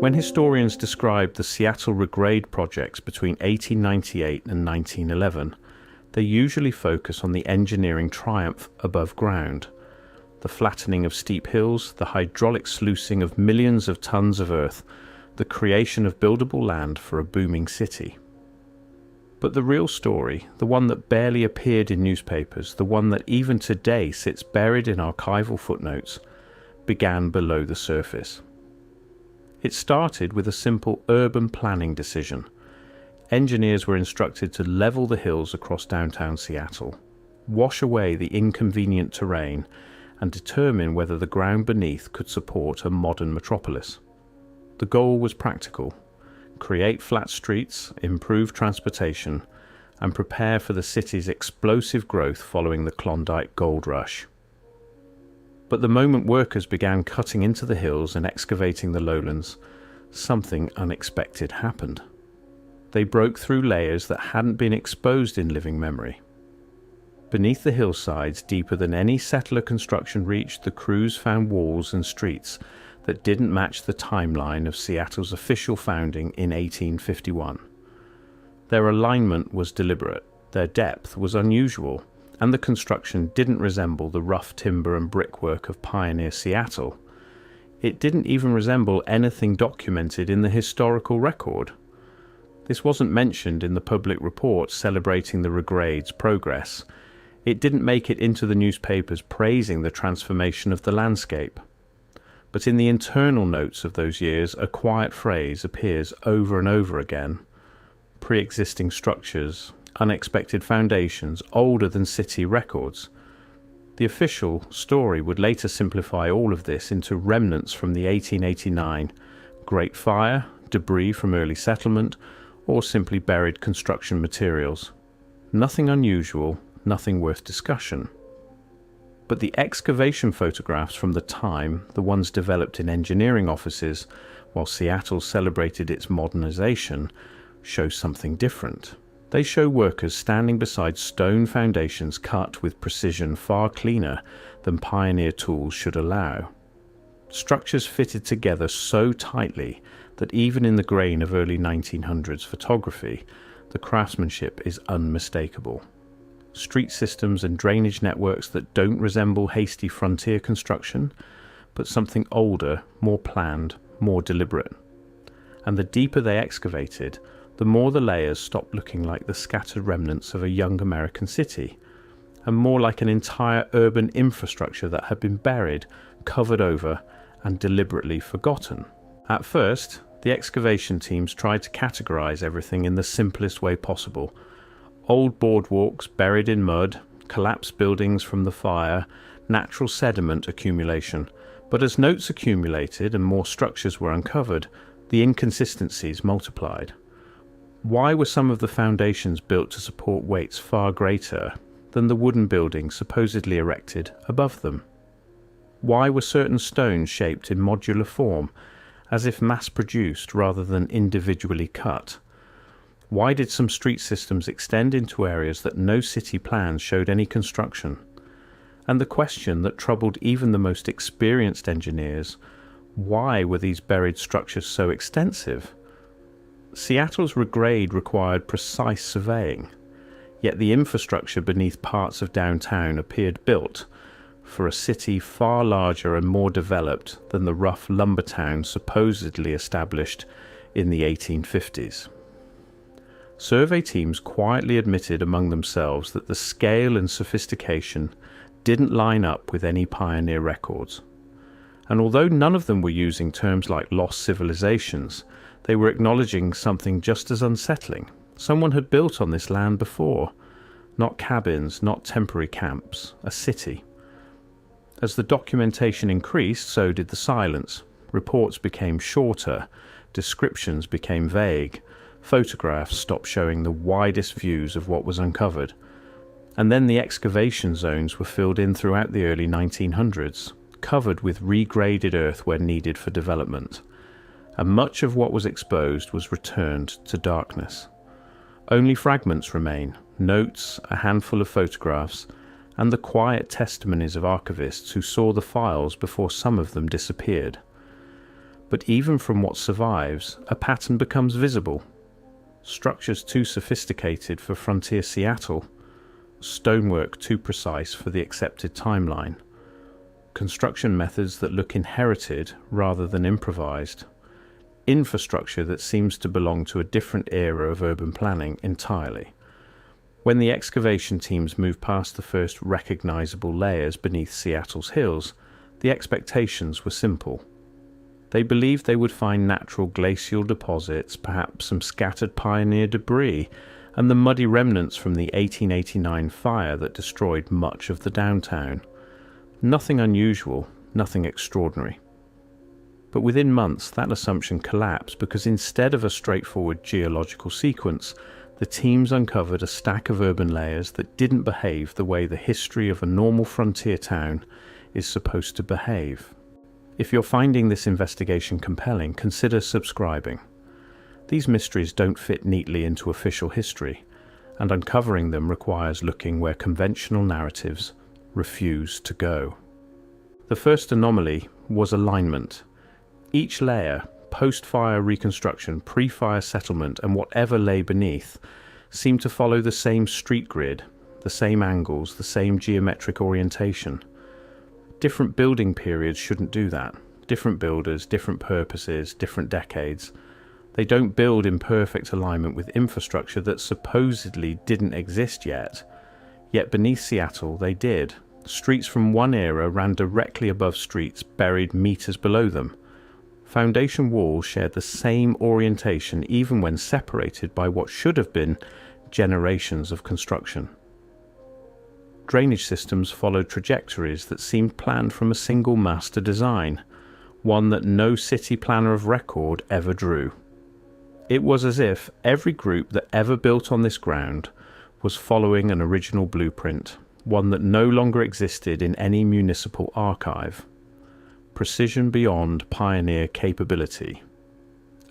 When historians describe the Seattle regrade projects between 1898 and 1911, they usually focus on the engineering triumph above ground, the flattening of steep hills, the hydraulic sluicing of millions of tons of earth, the creation of buildable land for a booming city. But the real story, the one that barely appeared in newspapers, the one that even today sits buried in archival footnotes, began below the surface. It started with a simple urban planning decision. Engineers were instructed to level the hills across downtown Seattle, wash away the inconvenient terrain, and determine whether the ground beneath could support a modern metropolis. The goal was practical: create flat streets, improve transportation, and prepare for the city's explosive growth following the Klondike Gold Rush. But the moment workers began cutting into the hills and excavating the lowlands, something unexpected happened. They broke through layers that hadn't been exposed in living memory. Beneath the hillsides, deeper than any settler construction reached, the crews found walls and streets that didn't match the timeline of Seattle's official founding in 1851. Their alignment was deliberate, their depth was unusual, and the construction didn't resemble the rough timber and brickwork of pioneer Seattle. It didn't even resemble anything documented in the historical record. This wasn't mentioned in the public report celebrating the regrade's progress. It didn't make it into the newspapers praising the transformation of the landscape. But in the internal notes of those years, a quiet phrase appears over and over again: pre-existing structures, unexpected foundations, older than city records. The official story would later simplify all of this into remnants from the 1889 Great Fire, debris from early settlement, or simply buried construction materials. Nothing unusual, nothing worth discussion. But the excavation photographs from the time, the ones developed in engineering offices while Seattle celebrated its modernization, show something different. They show workers standing beside stone foundations cut with precision far cleaner than pioneer tools should allow. Structures fitted together so tightly that even in the grain of early 1900s photography, the craftsmanship is unmistakable. Street systems and drainage networks that don't resemble hasty frontier construction, but something older, more planned, more deliberate. And the deeper they excavated, the more the layers stopped looking like the scattered remnants of a young American city, and more like an entire urban infrastructure that had been buried, covered over, and deliberately forgotten. At first, the excavation teams tried to categorize everything in the simplest way possible. Old boardwalks buried in mud, collapsed buildings from the fire, natural sediment accumulation. But as notes accumulated and more structures were uncovered, the inconsistencies multiplied. Why were some of the foundations built to support weights far greater than the wooden buildings supposedly erected above them? Why were certain stones shaped in modular form, as if mass-produced rather than individually cut? Why did some street systems extend into areas that no city plans showed any construction? And the question that troubled even the most experienced engineers: why were these buried structures so extensive? Seattle's regrade required precise surveying, yet the infrastructure beneath parts of downtown appeared built for a city far larger and more developed than the rough lumber town supposedly established in the 1850s. Survey teams quietly admitted among themselves that the scale and sophistication didn't line up with any pioneer records. And although none of them were using terms like lost civilizations, they were acknowledging something just as unsettling. Someone had built on this land before. Not cabins, not temporary camps, a city. As the documentation increased, so did the silence. Reports became shorter, descriptions became vague, photographs stopped showing the widest views of what was uncovered. And then the excavation zones were filled in throughout the early 1900s, covered with regraded earth where needed for development. And much of what was exposed was returned to darkness. Only fragments remain, notes, a handful of photographs, and the quiet testimonies of archivists who saw the files before some of them disappeared. But even from what survives, a pattern becomes visible. Structures too sophisticated for frontier Seattle, stonework too precise for the accepted timeline, construction methods that look inherited rather than improvised, infrastructure that seems to belong to a different era of urban planning entirely. When the excavation teams moved past the first recognizable layers beneath Seattle's hills, the expectations were simple. They believed they would find natural glacial deposits, perhaps some scattered pioneer debris, and the muddy remnants from the 1889 fire that destroyed much of the downtown. Nothing unusual, nothing extraordinary. But within months, that assumption collapsed because instead of a straightforward geological sequence, the teams uncovered a stack of urban layers that didn't behave the way the history of a normal frontier town is supposed to behave. If you're finding this investigation compelling, consider subscribing. These mysteries don't fit neatly into official history, and uncovering them requires looking where conventional narratives refuse to go. The first anomaly was alignment. Each layer, post-fire reconstruction, pre-fire settlement, and whatever lay beneath, seemed to follow the same street grid, the same angles, the same geometric orientation. Different building periods shouldn't do that. Different builders, different purposes, different decades. They don't build in perfect alignment with infrastructure that supposedly didn't exist yet. Yet beneath Seattle, they did. Streets from one era ran directly above streets buried meters below them. Foundation walls shared the same orientation even when separated by what should have been generations of construction. Drainage systems followed trajectories that seemed planned from a single master design, one that no city planner of record ever drew. It was as if every group that ever built on this ground was following an original blueprint, one that no longer existed in any municipal archive. Precision beyond pioneer capability.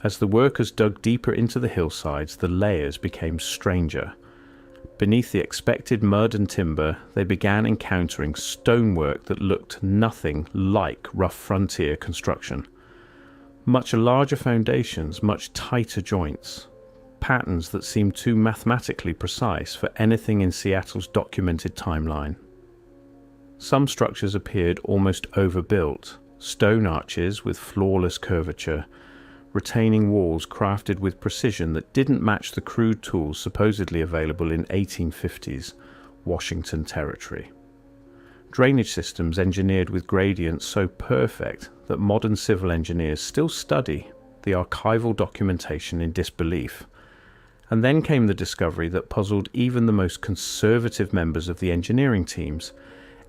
As the workers dug deeper into the hillsides, the layers became stranger. Beneath the expected mud and timber, they began encountering stonework that looked nothing like rough frontier construction. Much larger foundations, much tighter joints, patterns that seemed too mathematically precise for anything in Seattle's documented timeline. Some structures appeared almost overbuilt, stone arches with flawless curvature, retaining walls crafted with precision that didn't match the crude tools supposedly available in 1850s Washington territory. Drainage systems engineered with gradients so perfect that modern civil engineers still study the archival documentation in disbelief. And then came the discovery that puzzled even the most conservative members of the engineering teams: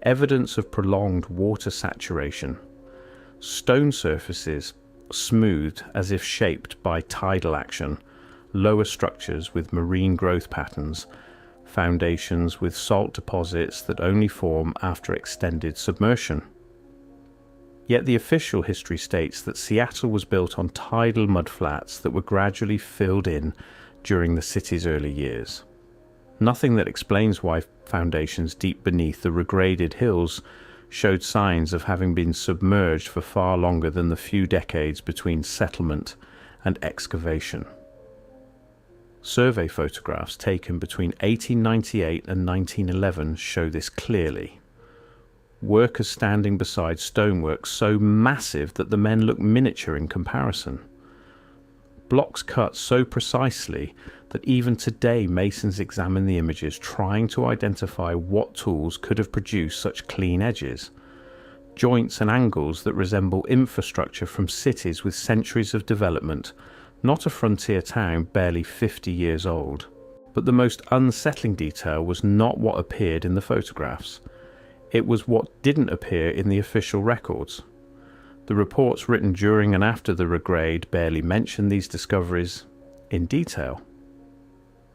evidence of prolonged water saturation. Stone surfaces smoothed as if shaped by tidal action, lower structures with marine growth patterns, foundations with salt deposits that only form after extended submersion. Yet the official history states that Seattle was built on tidal mudflats that were gradually filled in during the city's early years. Nothing that explains why foundations deep beneath the regraded hills showed signs of having been submerged for far longer than the few decades between settlement and excavation. Survey photographs taken between 1898 and 1911 show this clearly. Workers standing beside stonework so massive that the men look miniature in comparison. Blocks cut so precisely that even today masons examine the images trying to identify what tools could have produced such clean edges. Joints and angles that resemble infrastructure from cities with centuries of development, not a frontier town barely 50 years old. But the most unsettling detail was not what appeared in the photographs. It was what didn't appear in the official records. The reports written during and after the regrade barely mention these discoveries in detail.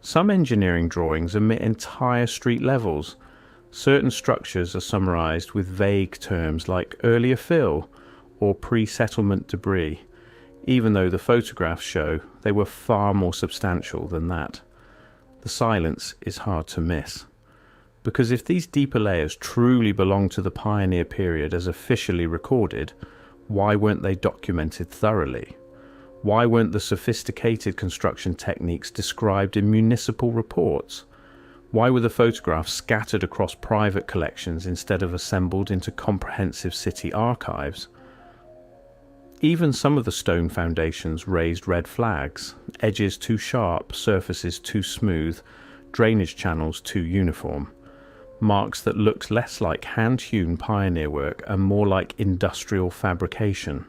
Some engineering drawings omit entire street levels. Certain structures are summarized with vague terms like earlier fill or pre-settlement debris, even though the photographs show they were far more substantial than that. The silence is hard to miss. Because if these deeper layers truly belong to the pioneer period as officially recorded, Why weren't they documented thoroughly? Why weren't the sophisticated construction techniques described in municipal reports? Why were the photographs scattered across private collections instead of assembled into comprehensive city archives? Even some of the stone foundations raised red flags: edges too sharp, surfaces too smooth, drainage channels too uniform. Marks that looked less like hand-hewn pioneer work and more like industrial fabrication.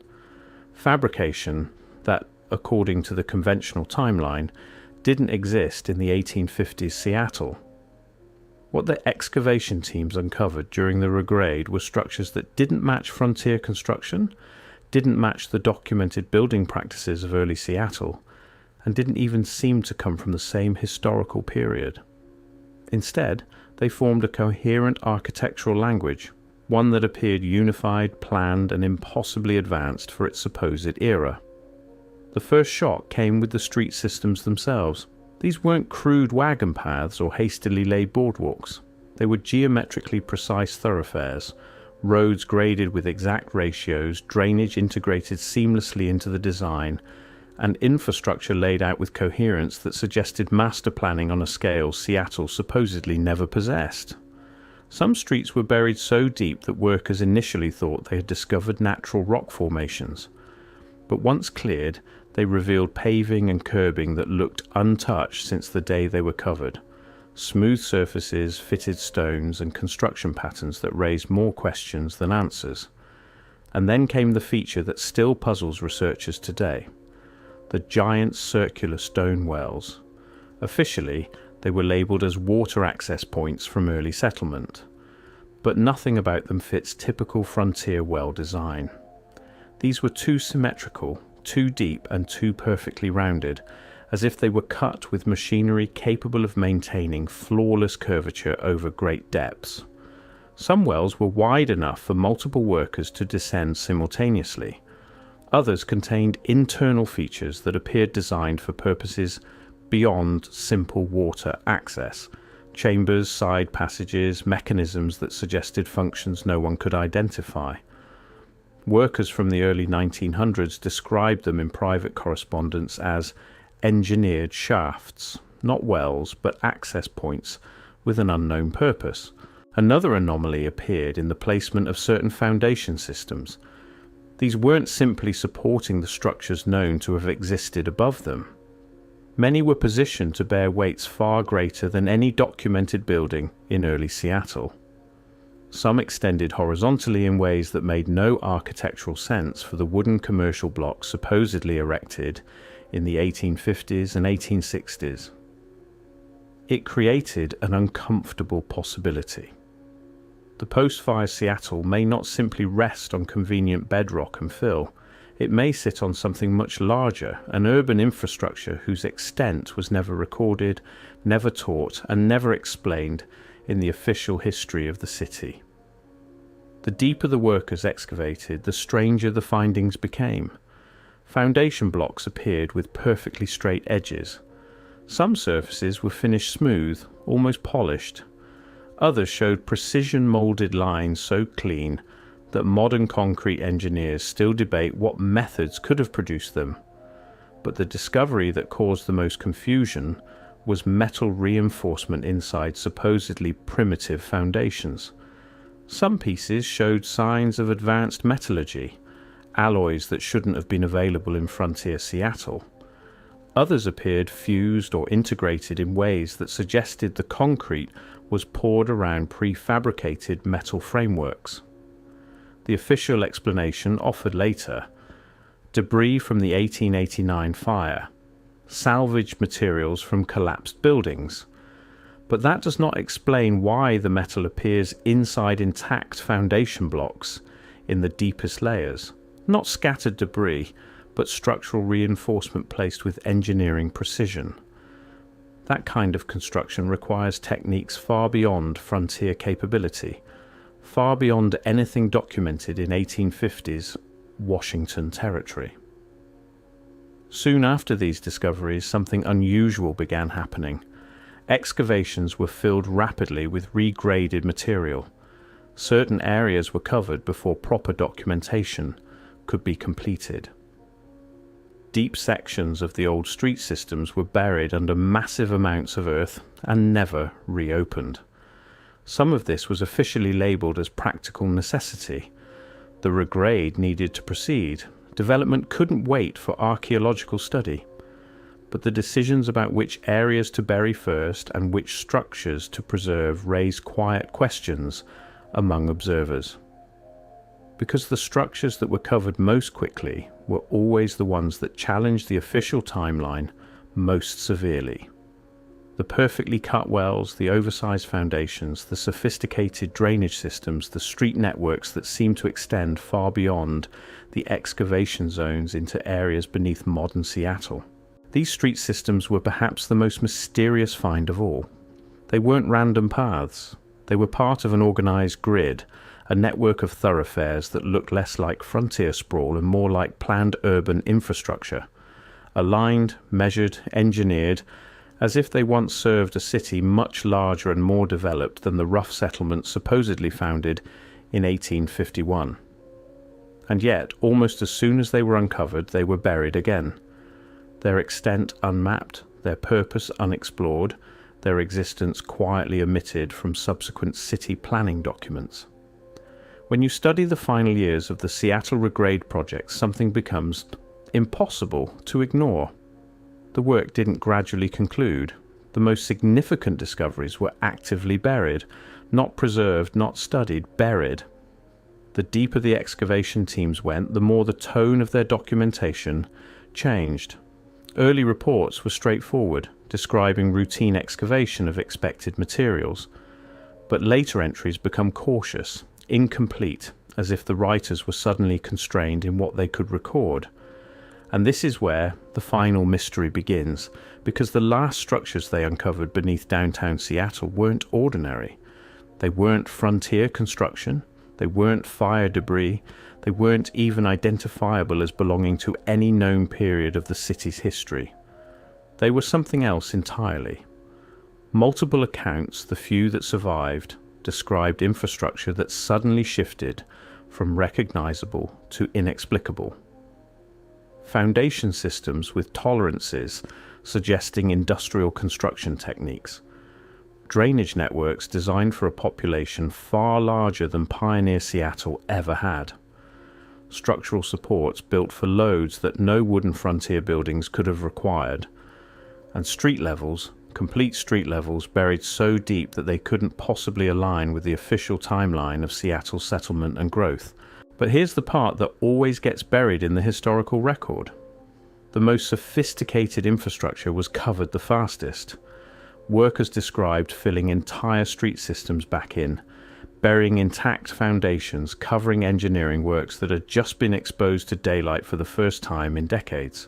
Fabrication that, according to the conventional timeline, didn't exist in the 1850s Seattle. What the excavation teams uncovered during the regrade were structures that didn't match frontier construction, didn't match the documented building practices of early Seattle, and didn't even seem to come from the same historical period. Instead, they formed a coherent architectural language, one that appeared unified, planned, and impossibly advanced for its supposed era. The first shock came with the street systems themselves. These weren't crude wagon paths or hastily laid boardwalks. They were geometrically precise thoroughfares, roads graded with exact ratios, drainage integrated seamlessly into the design, and infrastructure laid out with coherence that suggested master planning on a scale Seattle supposedly never possessed. Some streets were buried so deep that workers initially thought they had discovered natural rock formations. But once cleared, they revealed paving and curbing that looked untouched since the day they were covered. Smooth surfaces, fitted stones, and construction patterns that raised more questions than answers. And then came the feature that still puzzles researchers today: the giant circular stone wells. Officially, they were labelled as water access points from early settlement, but nothing about them fits typical frontier well design. These were too symmetrical, too deep, and too perfectly rounded, as if they were cut with machinery capable of maintaining flawless curvature over great depths. Some wells were wide enough for multiple workers to descend simultaneously. Others contained internal features that appeared designed for purposes beyond simple water access: chambers, side passages, mechanisms that suggested functions no one could identify. Workers from the early 1900s described them in private correspondence as engineered shafts, not wells, but access points with an unknown purpose. Another anomaly appeared in the placement of certain foundation systems. These weren't simply supporting the structures known to have existed above them. Many were positioned to bear weights far greater than any documented building in early Seattle. Some extended horizontally in ways that made no architectural sense for the wooden commercial blocks supposedly erected in the 1850s and 1860s. It created an uncomfortable possibility. The post-fire Seattle may not simply rest on convenient bedrock and fill. It may sit on something much larger, an urban infrastructure whose extent was never recorded, never taught, and never explained in the official history of the city. The deeper the workers excavated, the stranger the findings became. Foundation blocks appeared with perfectly straight edges. Some surfaces were finished smooth, almost polished. Others showed precision moulded lines so clean that modern concrete engineers still debate what methods could have produced them. But the discovery that caused the most confusion was metal reinforcement inside supposedly primitive foundations. Some pieces showed signs of advanced metallurgy, alloys that shouldn't have been available in frontier Seattle. Others appeared fused or integrated in ways that suggested the concrete was poured around prefabricated metal frameworks. The official explanation offered later: debris from the 1889 fire, salvaged materials from collapsed buildings. But that does not explain why the metal appears inside intact foundation blocks in the deepest layers. Not scattered debris, but structural reinforcement placed with engineering precision. That kind of construction requires techniques far beyond frontier capability, far beyond anything documented in 1850s Washington territory. Soon after these discoveries, something unusual began happening. Excavations were filled rapidly with regraded material. Certain areas were covered before proper documentation, could be completed. Deep sections of the old street systems were buried under massive amounts of earth and never reopened. Some of this was officially labelled as practical necessity. The regrade needed to proceed. Development couldn't wait for archaeological study. But the decisions about which areas to bury first and which structures to preserve raised quiet questions among observers. Because the structures that were covered most quickly were always the ones that challenged the official timeline most severely. The perfectly cut wells, the oversized foundations, the sophisticated drainage systems, the street networks that seemed to extend far beyond the excavation zones into areas beneath modern Seattle. These street systems were perhaps the most mysterious find of all. They weren't random paths. They were part of an organized grid, a network of thoroughfares that looked less like frontier sprawl and more like planned urban infrastructure. Aligned, measured, engineered, as if they once served a city much larger and more developed than the rough settlement supposedly founded in 1851. And yet, almost as soon as they were uncovered, they were buried again. Their extent unmapped, their purpose unexplored, their existence quietly omitted from subsequent city planning documents. When you study the final years of the Seattle Regrade project, something becomes impossible to ignore. The work didn't gradually conclude. The most significant discoveries were actively buried, not preserved, not studied, buried. The deeper the excavation teams went, the more the tone of their documentation changed. Early reports were straightforward, describing routine excavation of expected materials, but later entries become cautious, incomplete, as if the writers were suddenly constrained in what they could record. And this is where the final mystery begins, because the last structures they uncovered beneath downtown Seattle weren't ordinary. They weren't frontier construction, they weren't fire debris, they weren't even identifiable as belonging to any known period of the city's history. They were something else entirely. Multiple accounts, the few that survived, described infrastructure that suddenly shifted from recognizable to inexplicable. Foundation systems with tolerances suggesting industrial construction techniques. Drainage networks designed for a population far larger than pioneer Seattle ever had. Structural supports built for loads that no wooden frontier buildings could have required, and street levels, complete street levels buried so deep that they couldn't possibly align with the official timeline of Seattle's settlement and growth. But here's the part that always gets buried in the historical record. The most sophisticated infrastructure was covered the fastest. Workers described filling entire street systems back in, burying intact foundations, covering engineering works that had just been exposed to daylight for the first time in decades.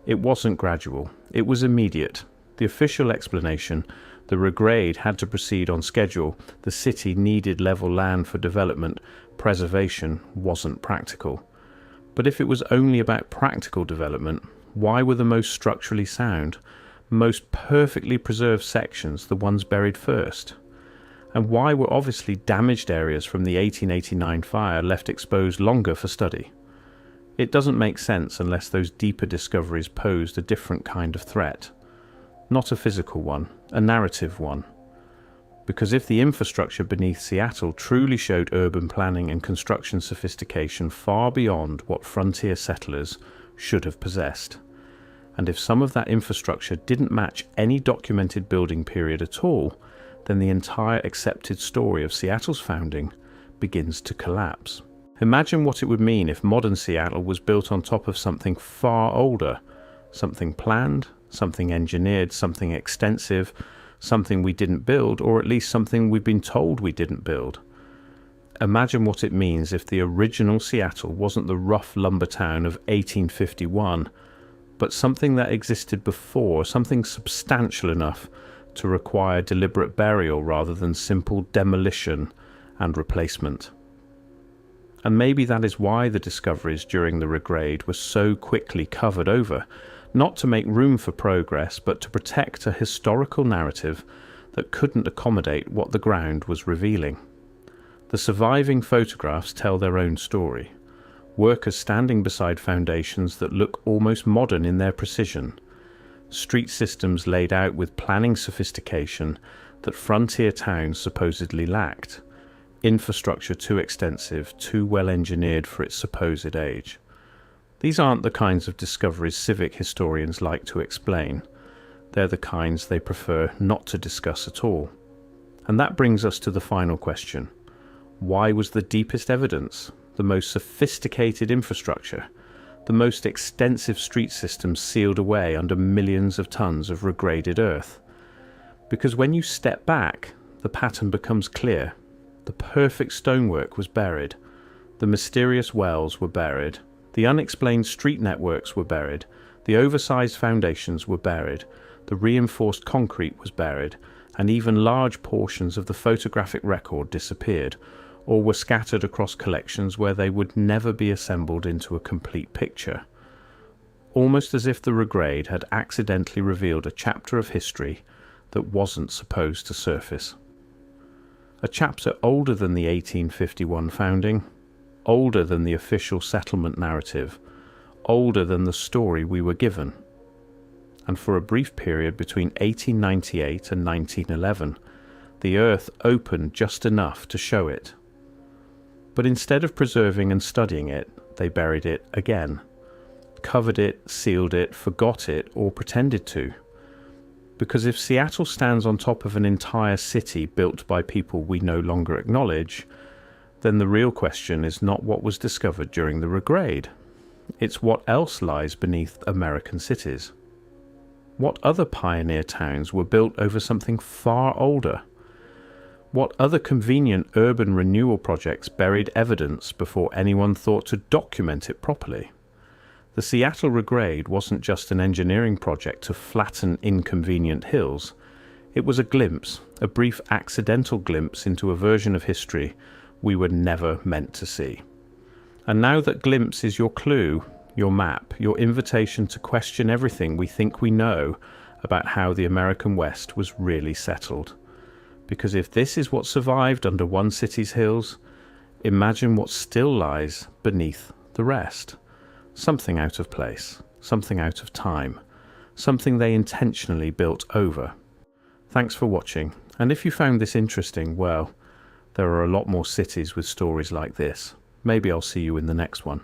It wasn't gradual, it was immediate. The official explanation, the regrade had to proceed on schedule, the city needed level land for development, preservation wasn't practical. But if it was only about practical development, why were the most structurally sound, most perfectly preserved sections the ones buried first? And why were obviously damaged areas from the 1889 fire left exposed longer for study? It doesn't make sense unless those deeper discoveries posed a different kind of threat. Not a physical one, a narrative one. Because if the infrastructure beneath Seattle truly showed urban planning and construction sophistication far beyond what frontier settlers should have possessed, and if some of that infrastructure didn't match any documented building period at all, then the entire accepted story of Seattle's founding begins to collapse. Imagine what it would mean if modern Seattle was built on top of something far older, something planned, something engineered, something extensive, something we didn't build, or at least something we've been told we didn't build. Imagine what it means if the original Seattle wasn't the rough lumber town of 1851, but something that existed before, something substantial enough to require deliberate burial rather than simple demolition and replacement. And maybe that is why the discoveries during the regrade were so quickly covered over, not to make room for progress, but to protect a historical narrative that couldn't accommodate what the ground was revealing. The surviving photographs tell their own story. workers standing beside foundations that look almost modern in their precision, street systems laid out with planning sophistication that frontier towns supposedly lacked, infrastructure too extensive, too well engineered for its supposed age. These aren't the kinds of discoveries civic historians like to explain. They're the kinds they prefer not to discuss at all. And that brings us to the final question. Why was the deepest evidence, the most sophisticated infrastructure, the most extensive street systems sealed away under millions of tons of regraded earth? Because when you step back, the pattern becomes clear. The perfect stonework was buried. The mysterious wells were buried. The unexplained street networks were buried. The oversized foundations were buried. The reinforced concrete was buried. And even large portions of the photographic record disappeared, or were scattered across collections where they would never be assembled into a complete picture. Almost as if the regrade had accidentally revealed a chapter of history that wasn't supposed to surface. A chapter older than the 1851 founding, older than the official settlement narrative, older than the story we were given. And for a brief period between 1898 and 1911, the earth opened just enough to show it. But instead of preserving and studying it, they buried it again, covered it, sealed it, forgot it, or pretended to. Because if Seattle stands on top of an entire city built by people we no longer acknowledge, then the real question is not what was discovered during the regrade. It's what else lies beneath American cities. What other pioneer towns were built over something far older? What other convenient urban renewal projects buried evidence before anyone thought to document it properly? The Seattle regrade wasn't just an engineering project to flatten inconvenient hills. It was a glimpse, a brief accidental glimpse into a version of history we were never meant to see. And now that glimpse is your clue, your map, your invitation to question everything we think we know about how the American West was really settled. Because if this is what survived under one city's hills, imagine what still lies beneath the rest. Something out of place, something out of time, something they intentionally built over. Thanks for watching, and if you found this interesting, well, there are a lot more cities with stories like this. Maybe I'll see you in the next one.